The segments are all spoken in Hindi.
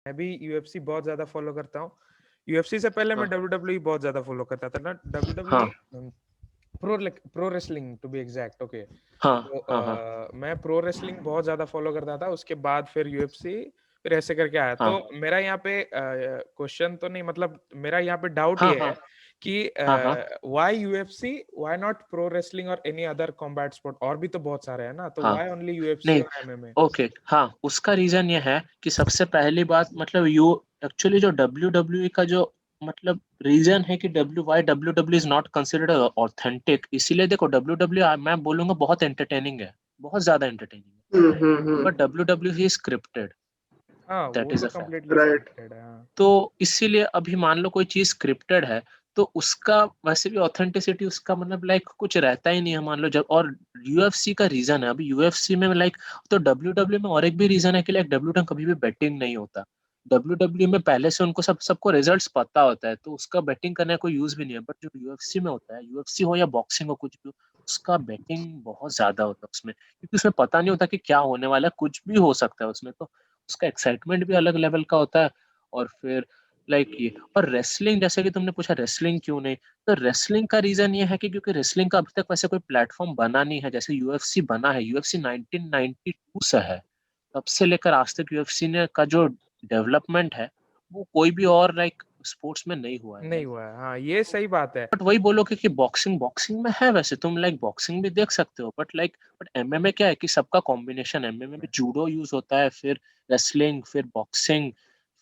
मैं भी यूएफसी बहुत ज्यादा फॉलो करता हूँ। यूएफसी से पहले मैं हाँ डब्ल्यूडब्ल्यूई बहुत ज्यादा फॉलो करता था ना, हाँ WWE pro wrestling to be exact. Okay, हाँ तो हाँ हाँ मैं प्रो रेसलिंग बहुत ज्यादा फॉलो करता था, उसके बाद फिर यूएफसी, फिर ऐसे करके आया। तो हाँ मेरा यहाँ पे क्वेश्चन तो नहीं, मतलब मेरा यहाँ पे डाउट हाँ ये हाँ है कि हाँ हाँ why UFC, why not pro wrestling और एनी अदर कॉम्बैट स्पोर्ट? और भी तो बहुत सारे हैं ना, तो हाँ व्हाई ओनली यूएफसी नहीं और एमएमए? ओके हाँ उसका रीजन ये है कि सबसे पहली बात मतलब यू एक्चुअली जो डब्ल्यू डब्ल्यू का जो मतलब रीजन है कि W W is not considered authentic, इसीलिए देखो डब्ल्यू डब्ल्यू मैं बोलूंगा बहुत एंटरटेनिंग है, बहुत ज्यादा एंटरटेनिंग है, but W W he scripted, हाँ, दैट वो इज तो a fact. Completely right. Scripted है, हाँ। तो इसीलिए अभी मान लो कोई चीज स्क्रिप्टेड है तो उसका वैसे भी ऑथेंटिसिटी उसका मतलब लाइक कुछ रहता ही नहीं है मान लो जब। और यूएफसी का रीजन है अभी यूएफसी में लाइक, तो डब्ल्यू डब्ल्यू में और एक भी रीजन है कि लाइक डब्ल्यू डब्ल्यू कभी भी बेटिंग नहीं होता। डब्ल्यू डब्ल्यू में पहले से उनको सबको रिजल्ट्स पता होता है तो उसका बेटिंग करने का कोई यूज भी नहीं है, बट जो यूएफसी में होता है, यूएफसी हो या बॉक्सिंग हो कुछ भी हो, उसका बेटिंग बहुत ज्यादा होता है उसमें, क्योंकि उसमें पता नहीं होता कि क्या होने वाला है, कुछ भी हो सकता है उसमें, तो उसका एक्साइटमेंट भी अलग लेवल का होता है। और फिर लाइक ये और रेसलिंग, जैसे कि तुमने पूछा रेसलिंग क्यों नहीं, तो रेसलिंग का रीजन ये है कि क्योंकि रेसलिंग का अभी तक वैसे कोई प्लेटफॉर्म बना नहीं है, जैसे यूएफसी बना है, यूएफसी 1992 से है, तब से लेकर आज तक यूएफसी ने का जो डेवलपमेंट है वो कोई भी और लाइक स्पोर्ट्स में नहीं हुआ है नहीं लाइक। हुआ है, हाँ, ये सही बात है। बट वही बोलोगे कि बॉक्सिंग बॉक्सिंग में है, वैसे तुम लाइक बॉक्सिंग भी देख सकते हो, बट लाइक बट एमएमए क्या है कि सबका कॉम्बिनेशन है, एमएमए में जूडो यूज होता है, फिर रेसलिंग, फिर बॉक्सिंग,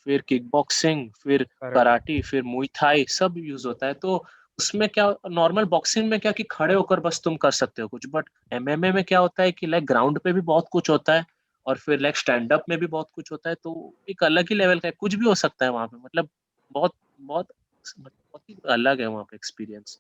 फिर किक बॉक्सिंग, फिर करेक्ट। कराटी, फिर मुई थाई सब यूज होता है। तो उसमें क्या नॉर्मल बॉक्सिंग में क्या कि खड़े होकर बस तुम कर सकते हो कुछ, बट एमएमए में क्या होता है कि लाइक ग्राउंड पे भी बहुत कुछ होता है और फिर लाइक स्टैंड अप में भी बहुत कुछ होता है, तो एक अलग ही लेवल का है, कुछ भी हो सकता है वहां पे, मतलब बहुत बहुत बहुत ही अलग है वहां पे एक्सपीरियंस।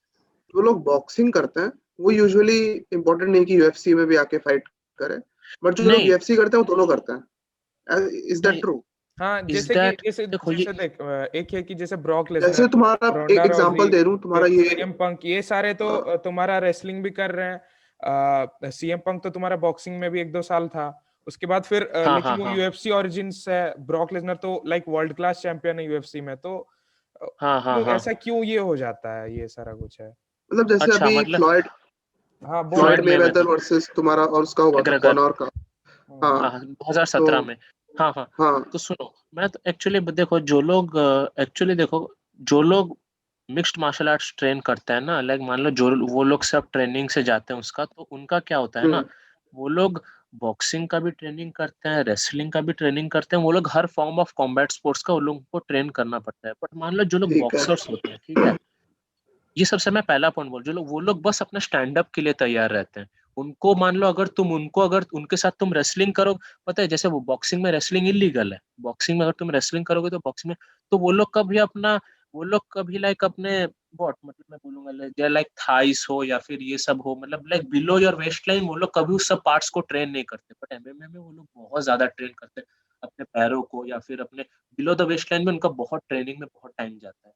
जो लोग बॉक्सिंग करते हैं वो यूजुअली इम्पोर्टेंट नहीं कि यूएफसी में भी आके फाइट करें, बट जो लोग नहीं यूएफसी करते हैं वो दोनों करते हैं। इज दैट नहीं ट्रू? हाँ, इज जैसे कि दैट जैसे देखो ये जैसे देख, एक है कि जैसे ब्रॉक लेसनर, जैसे तुम्हारा रोंडा एक राउजी, एग्जांपल दे रहा हूँ, तुम्हारा फिर ये सीएम पंक, ये सारे तो तुम्हारा रेसलिंग भी कर रहे हैं। सीएम पंक तो तुम्हारा बॉक्सिंग में भी 1-2 साल था, उसके बाद फिर हाँ हाँ लेकिन वो हाँ यूएफसी ओरिजिन्स है। ब्रॉक लेसनर तो लाइक वर्ल्ड क्लास चैंपियन है यूएफसी में, तो हाँ हाँ हाँ। ऐसा क्यों ये हो जाता है, ये सारा कुछ है। मतलब जैसे अच्छा अभी मतलब फ्लॉयड हाँ, बोल फ्लॉयड फ्लॉयड बोल। मेवेदर मेवेदर, वर्सेस तुम्हारा और उसका हुआ था मैग्रेगर, कॉनर का। हम्म। हाँ। हाँ तो 2017 में। हाँ हाँ। हाँ। तो सुनो मैं तो एक्चुअली देखो जो लोग एक्चुअली देखो जो लोग मिक्स्ड मार्शल आर्ट्स ट्रेन करते हैं ना, लाइक मान लो जो वो लोग सब ट्रेनिंग से जाते हैं उसका, तो उनका क्या होता है ना, हम्म। वो लोग बॉक्सिंग का भी ट्रेनिंग करते हैं, रेसलिंग का भी ट्रेनिंग करते हैं, वो लोग हर फॉर्म ऑफ कॉम्बैट स्पोर्ट्स का उन लोगों को ट्रेन करना पड़ता है। बट मान लो जो लोग ठीक है। बॉक्सर्स होते हैं, ठीक है, ये सबसे मैं पहला पॉइंट बोल, जो लोग वो लोग बस अपना स्टैंड अप के लिए तैयार रहते हैं, उनको मान लो अगर उनके साथ तुम रेसलिंग करो, पता है जैसे वो बॉक्सिंग में रेसलिंग इलीगल है, बॉक्सिंग में अगर तुम रेसलिंग करोगे तो बॉक्सिंग में, तो वो लोग कभी लाइक अपने वॉट मतलब मैं बोलूंगा लाइक थाइस हो या फिर ये सब हो, मतलब like below your waist line, वो लोग कभी उस सब पार्ट्स को ट्रेन नहीं करते, बट एमएमए में वो लोग बहुत ज्यादा ट्रेन करते हैं अपने पैरों को, या फिर अपने बिलो द वेस्ट लाइन में उनका बहुत ट्रेनिंग में बहुत टाइम जाता है।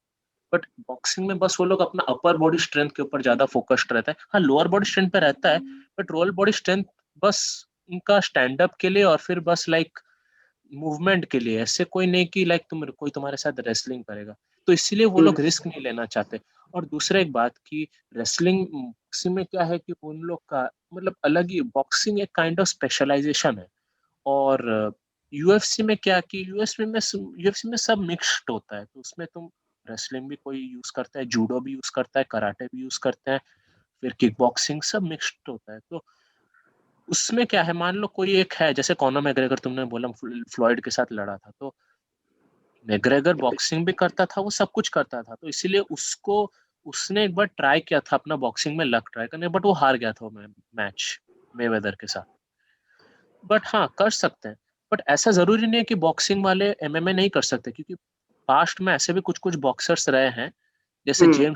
बट बॉक्सिंग में बस वो लोग अपना अपर बॉडी स्ट्रेंथ के ऊपर ज्यादा फोकस्ड रहता है, हाँ लोअर बॉडी स्ट्रेंथ पे रहता है, बट लोअर बॉडी स्ट्रेंथ बस उनका स्टैंड अप के लिए और फिर बस लाइक मूवमेंट के लिए, ऐसे कोई नहीं कि लाइक कोई तुम्हारे साथ रेसलिंग करेगा, तो इसीलिए वो लोग रिस्क नहीं लेना चाहते। और दूसरा एक बात कि रेसलिंग बॉक्सिंग में क्या है कि उन लोग का मतलब अलग ही, बॉक्सिंग एक काइंड ऑफ स्पेशलाइजेशन है, और यूएफसी में क्या कि यूएफसी में सब मिक्स्ड होता है, तो उसमें तुम रेसलिंग भी कोई यूज करता है, जूडो भी यूज करता है, कराटे भी यूज करते हैं, फिर किक बॉक्सिंग सब मिक्स्ड होता है। तो उसमें क्या है मान लो कोई एक है जैसे कॉनर मैग्रेगर, तुमने बोला फ्लॉयड के साथ लड़ा था, तो मैग्रेगर बॉक्सिंग भी करता था, वो सब कुछ करता था, तो इसीलिए उसको उसने एक बार ट्राई किया था अपना बॉक्सिंग में लक ट्राई करने, बट वो हार गया था मैच मेवेदर के साथ। बट हाँ कर सकते हैं, बट ऐसा जरूरी नहीं है कि बॉक्सिंग वाले एमएमए नहीं कर सकते, क्योंकि पास्ट में ऐसे भी कुछ कुछ बॉक्सर्स रहे हैं, जैसे हम्म।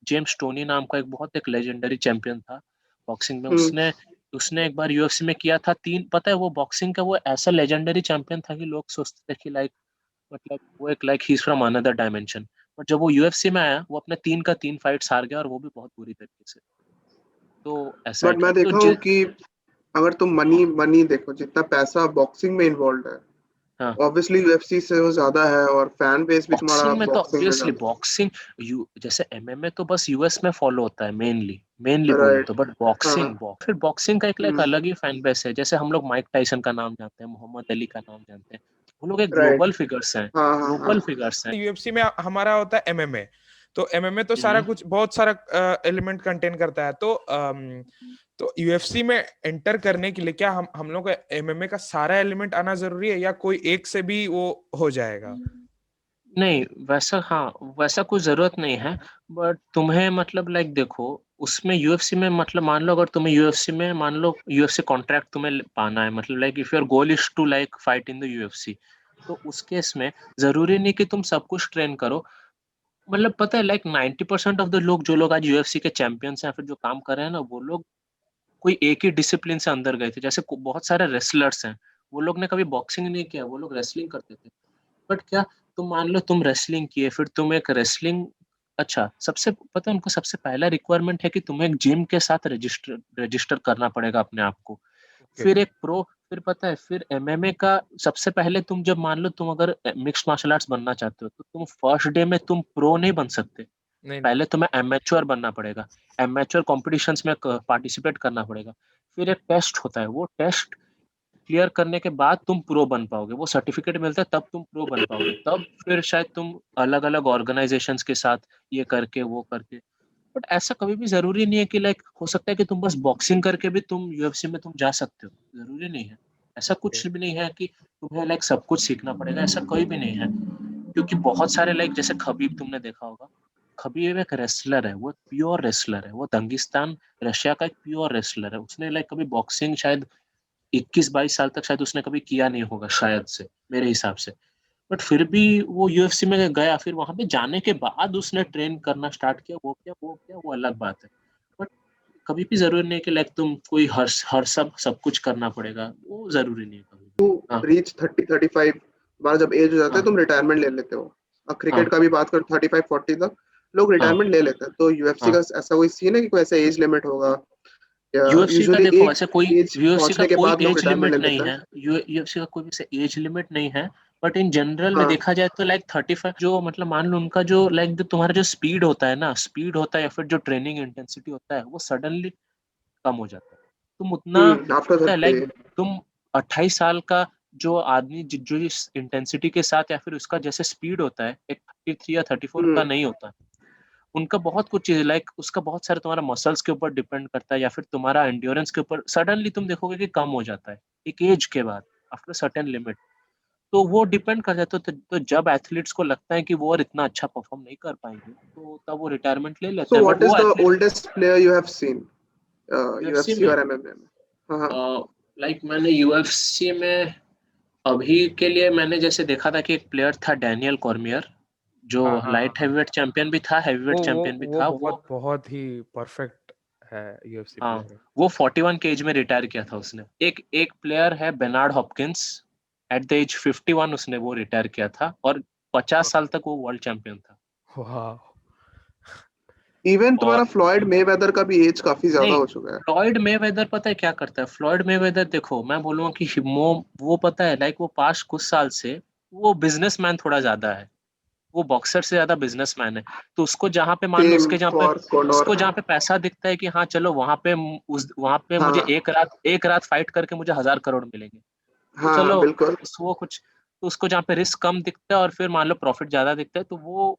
जेम्स टोनी नाम का एक लेजेंडरी चैंपियन था बॉक्सिंग में, हम्म। उसने उसने एक बार यूएफसी में किया था तीन, पता है वो बॉक्सिंग का वो ऐसा लेजेंडरी चैंपियन था कि लोग सोचते थे कि लाइक मतलब वो एक like he is from another dimension, but जब वो यूएफसी में आया वो अपने तीन का तीन फाइट्स हार गया, और वो भी बहुत बुरी तरीके से, तो ऐसा बट एक मैं है तो देखा हूँ कि अगर तुम मनी मनी देखो, जितना पैसा बॉक्सिंग में इन्वॉल्व है, हाँ ऑब्वियसली यूएफसी से वो ज्यादा है और फैन बेस भी तुम्हारा बॉक्सिंग में तो बॉक्सिंग में ऑब्वियसली ज्यादा बॉक्सिंग यू जैसे एमएमए तो बस यूएस में फॉलो होता है मेनली है। बोले राइट। तो, बट हाँ हाँ। फिर बॉक्सिंग का एक हम्म। अलग ही फैन बेस है। जैसे हम लोग माइक टाइसन का नाम जानते हैं, मोहम्मद अली का नाम जानते हैं, वो लोग एक राइट। ग्लोबल हाँ हाँ हाँ। फिगर्स हैं। यूएफसी में हमारा होता है एमएमए। तो एमएमए तो सारा हम्म, कुछ बहुत सारा एलिमेंट कंटेन करता है। तो यूएफसी में एंटर करने के लिए क्या हम लोग को एमएमए का सारा एलिमेंट आना जरूरी है या कोई एक से भी वो हो जाएगा? नहीं वैसा, हाँ वैसा कुछ जरूरत नहीं है। बट तुम्हें मतलब लाइक देखो, उसमें यूएफसी में मतलब मान लो अगर तुम्हें यूएफसी में मान लो यूएफसी कॉन्ट्रैक्ट तुम्हें पाना है, मतलब like if your goal is to like fight in the UFC, तो उस केस में जरूरी नहीं कि तुम सब कुछ ट्रेन करो। मतलब पता है लाइक 90% ऑफ द लोग जो लोग आज यूएफसी के चैंपियंस हैं या फिर जो काम कर रहे हैं ना, वो लोग कोई एक ही डिसिप्लिन से अंदर गए थे। जैसे बहुत सारे रेसलर्स हैं, वो लोग ने कभी बॉक्सिंग नहीं किया, वो लोग रेसलिंग करते थे। बट क्या, तुम मान लो तुम रेसलिंग किए, फिर तुम एक रेसलिंग, अच्छा सबसे पता है उनको सबसे पहला रिक्वायरमेंट है कि तुम्हें एक जिम के साथ रजिस्टर रजिस्टर करना पड़ेगा अपने आप को। ओके। फिर एक प्रो, फिर पता है फिर एमएमए का सबसे पहले तुम जब मान लो तुम अगर मिक्स्ड मार्शल आर्ट्स बनना चाहते हो, तो तुम फर्स्ट डे में तुम प्रो नहीं बन सकते। नहीं नहीं। पहले तुम्हें एमेच्योर बनना पड़ेगा, एमेच्योर कॉम्पिटिशन्स में पार्टिसिपेट करना पड़ेगा। फिर एक टेस्ट होता है, वो टेस्ट क्लियर करने के बाद तुम प्रो बन पाओगे, वो सर्टिफिकेट मिलता है तब तुम प्रो बन पाओगे। तब फिर शायद तुम अलग अलग ऑर्गेनाइजेशंस के साथ ये करके वो करके। बट ऐसा कभी भी जरूरी नहीं है कि लाइक हो सकता है कि तुम बस बॉक्सिंग करके भी तुम यूएफसी में तुम जा सकते हो, जरूरी नहीं है। ऐसा ओके। कुछ भी नहीं है कि तुम्हें लाइक सब कुछ सीखना पड़ेगा, ऐसा कोई भी नहीं है। क्योंकि बहुत सारे लाइक जैसे खबीब तुमने देखा होगा, खबीब एक रेसलर है, वो प्योर रेसलर है, वो दंगिस्तान रशिया का एक प्योर रेसलर है। उसने लाइक कभी बॉक्सिंग शायद 21-22 साल तक शायद उसने कभी किया नहीं होगा शायद से, मेरे हिसाब से। बट फिर भी वो यूएफसी में गया, फिर वहां पे जाने के बाद उसने ट्रेन करना स्टार्ट किया, वो अलग बात है। बट कभी भी जरूरी नहीं है कि लाइक तुम कोई हर सब कुछ करना पड़ेगा, वो जरूरी नहीं है कभी भी। हाँ रीच 30-35 बार जब एज हो जाता है हाँ तुम रिटायरमेंट ले लेते हो। अब हाँ क्रिकेट का भी बात कर 35-40 तक लोग हाँ रिटायरमेंट ले लेते हैं। तो यूएफसी हाँ। का ऐसा कोई सीन है कि कोई ऐसा एज लिमिट होगा या यूएफसी का यूजुअली देखो एक ऐसे कोई, एज यूएफसी का पहुंचने के कोई बाद लोग एज रिटायरमेंट लिमिट ले नहीं लेते हैं? है, यूएफसी का कोई भी एज लिमिट नहीं है। बट इन जनरल में हाँ। देखा जाए तो लाइक 35 जो मतलब मान लो उनका जो लाइक जो तुम्हारा जो स्पीड होता है ना, स्पीड होता है या फिर जो ट्रेनिंग इंटेंसिटी होता है, वो सडनली कम हो जाता है। तुम उतना आफ्टर पता है 30। लाइक तुम 28 साल का जो आदमी जो इस इंटेंसिटी के साथ या फिर उसका जैसे स्पीड होता है, एक 33 या 34 का हम्म। नहीं होता। उनका बहुत कुछ चीज लाइक उसका बहुत सारा तुम्हारा मसल्स के ऊपर डिपेंड करता है या फिर तुम्हारा एंड्योरेंस के ऊपर सडनली तुम देखोगे कि कम हो जाता है एक एज के बाद, आफ्टर सर्टेन लिमिट। तो वो डिपेंड कर जाता है। तो जब एथलीट्स को लगता है कि वो और इतना अच्छा परफॉर्म नहीं कर पाएंगे, तो तब वो रिटायरमेंट ले लेते सो हैं। बट व्हाट इज वो the athlete oldest player you have seen UFC UFC में, और एमएमए में? हाँ हाँ। लाइक मैंने यूएफसी में अभी के लिए मैंने जैसे देखा था कि एक प्लेयर था डैनियल कॉर्मियर, जो हाँ हाँ हाँ लाइट हाँ। हैवीवेट चैंपियन भी था, हैवीवेट वो वो चैंपियन भी वो था वो। बहुत बहुत ही परफेक्ट है यूएफसी हाँ प्लेयर। वो 41 के एज में रिटायर किया था उसने। एक एक प्लेयर है Bernard Hopkins, at the age 51 उसने वो रिटायर किया था, और 50 साल तक वो वर्ल्ड चैंपियन था। वाह। इवन तुम्हारा और फ्लॉयड मेवेदर का भी एज काफी ज्यादा नहीं, हो चुका है। फ्लॉयड मेवेदर पता है क्या करता है? फ्लॉयड मेवेदर देखो मैं बोलूँगा कि वो पता है लाइक वो पास्ट कुछ साल से वो बिजनेसमैन थोड़ा ज्यादा है। वो बॉक्सर से ज्यादा बिजनेसमैन है। तो उसको जहाँ पे मान लो सेम फॉर कॉनोर। उसको जहाँ पे पैसा दिखता है कि हाँ चलो वहां पे मुझे हाँ एक रात फाइट करके मुझे 1000 करोड़ मिलेंगे, तो हाँ चलो बिल्कुल। वो कुछ, तो उसको जहाँ पे रिस्क कम दिखता है और फिर मान लो प्रॉफिट ज्यादा दिखता है, तो वो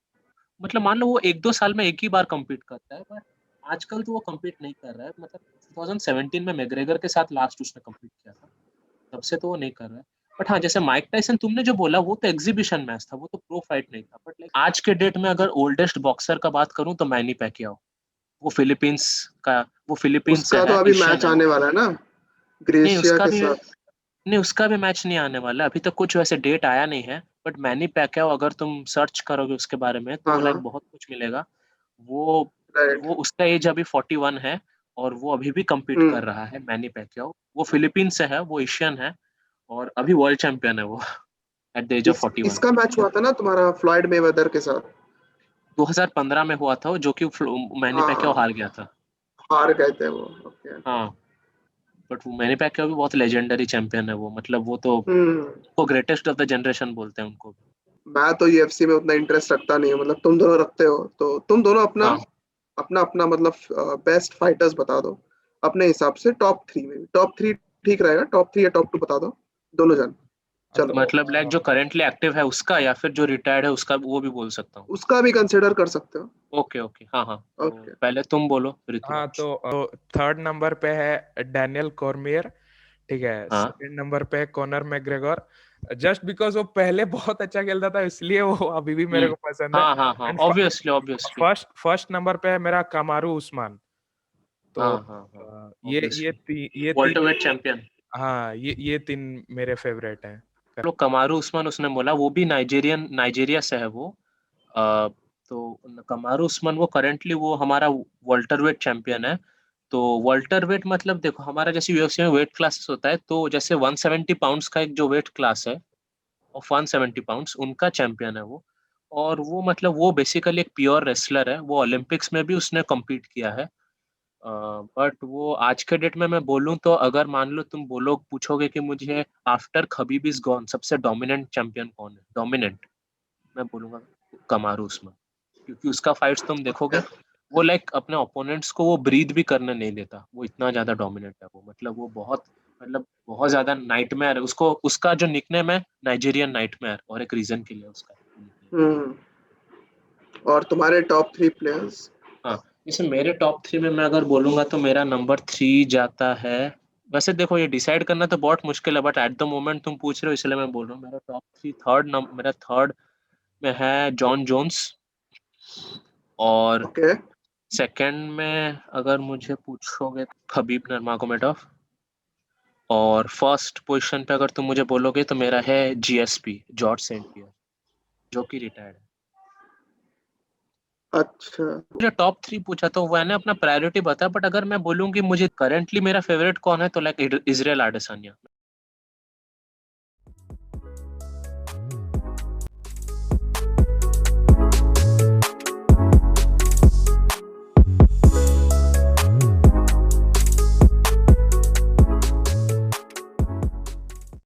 मतलब मान लो वो 1-2 साल में एक ही बार compete करता है। बट आजकल तो वो compete नहीं कर रहा है, मतलब 2017 में मैग्रेगर के साथ लास्ट उसने compete किया था, तब से तो वो नहीं कर रहा है। बट हाँ जैसे माइक टाइसन तुमने जो बोला, वो तो एग्जीबिशन मैच था, वो तो प्रो फाइट नहीं था। बट लाइक आज के डेट में अगर ओल्डेस्ट बॉक्सर का बात करूं तो मैनी पैकियाओ, वो फिलीपींस का, वो फिलीपींस से उसका तो है, अभी एशियन मैच है। आने वाला है ना नहीं ग्रेशिया उसका के भी साथ। नहीं, उसका भी मैच नहीं आने वाला, अभी तक कुछ वैसे डेट आया नहीं है। बट मैनी पैक्याओ अगर तुम सर्च करोगे उसके बारे में हाँ तो लाइक हाँ। बहुत कुछ मिलेगा। वो राइट। वो उसका एज अभी 41 है, और वो अभी भी compete हम्म। कर रहा है मैनी पैक्याओ। वो फिलीपींस से है, वो एशियन है, और अभी वर्ल्ड चैंपियन है वो एट द एज ऑफ 41। इसका मैच हुआ था ना तुम्हारा फ्लॉयड मेवेदर के साथ? 2015 में हुआ था वो, जो कि मैनी पैक्याओ हाँ हार गया था। हार गए थे वो। ओके। हाँ बट वो मैनी पैक्याओ भी बहुत लेजेंडरी चैंपियन है वो, मतलब वो तो वो ग्रेटेस्ट ऑफ द जनरेशन बोलते हैं उनको। मैं तो यूएफसी में उतना इंटरेस्ट रखता नहीं हूँ, मतलब तुम दोनों रखते हो तो तुम दोनों अपना हाँ अपना अपना मतलब बेस्ट फाइटर्स बता दो अपने हिसाब से। टॉप 3 में, टॉप 3 ठीक रहेगा, टॉप 3 या टॉप 2 बता दो दोनों जन। चलो, मतलब लाइक जो करेंटली एक्टिव है उसका, या फिर जो रिटायर्ड है उसका, वो भी बोल सकता हूँ। उसका भी कंसिडर कर सकते हो। ओके ओके, हाँ हाँ, तो ओके। पहले तुम बोलो हाँ ऋतुराज। तो थर्ड नंबर पे है डैनियल कॉर्मियर, ठीक है। हाँ सेकंड नंबर पे है कॉनर मैग्रेगोर, जस्ट बिकॉज वो पहले बहुत अच्छा खेलता था इसलिए वो अभी भी मेरे को पसंद है। हाँ हाँ हाँ, and obviously obviously. First number पे है मेरा कमारू उस्मान। तो हाँ हाँ हाँ, ये तीन, वेट चैंपियन। हाँ ये तीन मेरे फेवरेट हैं। लोग कमारू उस्मान उसने बोला, वो भी नाइजीरिया से है वो। अ, तो कमारू उस्मान वो करेंटली वो हमारा वेट चैंपियन है। तो वेट मतलब देखो, हमारा जैसे यूएफसी में वेट क्लासेस होता है, तो जैसे 170 पाउंड्स का एक जो वेट क्लास है, ऑफ 170 पाउंड्स उनका चैंपियन है वो। और वो मतलब वो बेसिकली एक प्योर रेसलर है, वो ओलंपिक्स में भी उसने कम्पीट किया है। बट वो आज के डेट में मैं बोलूं तो, अगर मान लो तुम बोलो पूछोगे कि मुझे आफ्टर खबीब इज गॉन सबसे डोमिनेंट चैंपियन कौन है, डोमिनेंट, मैं बोलूंगा कमारू उस्मान। क्योंकि उसका फाइट्स तुम देखोगे, वो लाइक अपने ओपोनेंट्स को वो ब्रीथ भी करने नहीं देता, वो इतना ज्यादा डोमिनेंट है वो, मतलब वो बहुत ज्यादा नाइटमेयर है उसको, उसका जो निकनेम है नाइजीरियन नाइटमेयर, और एक रीजन के लिए उसका nickname। हम्म और तुम्हारे टॉप 3 प्लेयर्स? हाँ, जैसे मेरे टॉप 3 में मैं अगर बोलूंगा तो मेरा नंबर 3 जाता है। वैसे देखो ये डिसाइड करना तो बहुत मुश्किल है, बट एट द मोमेंट तुम पूछ रहे हो इसलिए मैं बोल रहा हूँ, मेरा टॉप 3 मेरा थर्ड में है जॉन जोन्स। और ओके। सेकंड में अगर मुझे पूछोगे खबीब नurmagomedov। और फर्स्ट पोजीशन पे अगर तुम मुझे बोलोगे तो मेरा है जीएसपी, जॉर्ज सेंट पियर, जो कि रिटायर्ड है। अच्छा। मुझे टॉप 3 पूछा तो मैंने अपना प्रायोरिटी बताया, बट अगर मैं बोलूँ कि मुझे करंटली मेरा फेवरेट कौन है, तो लाइक इजराइल आडेसानिया।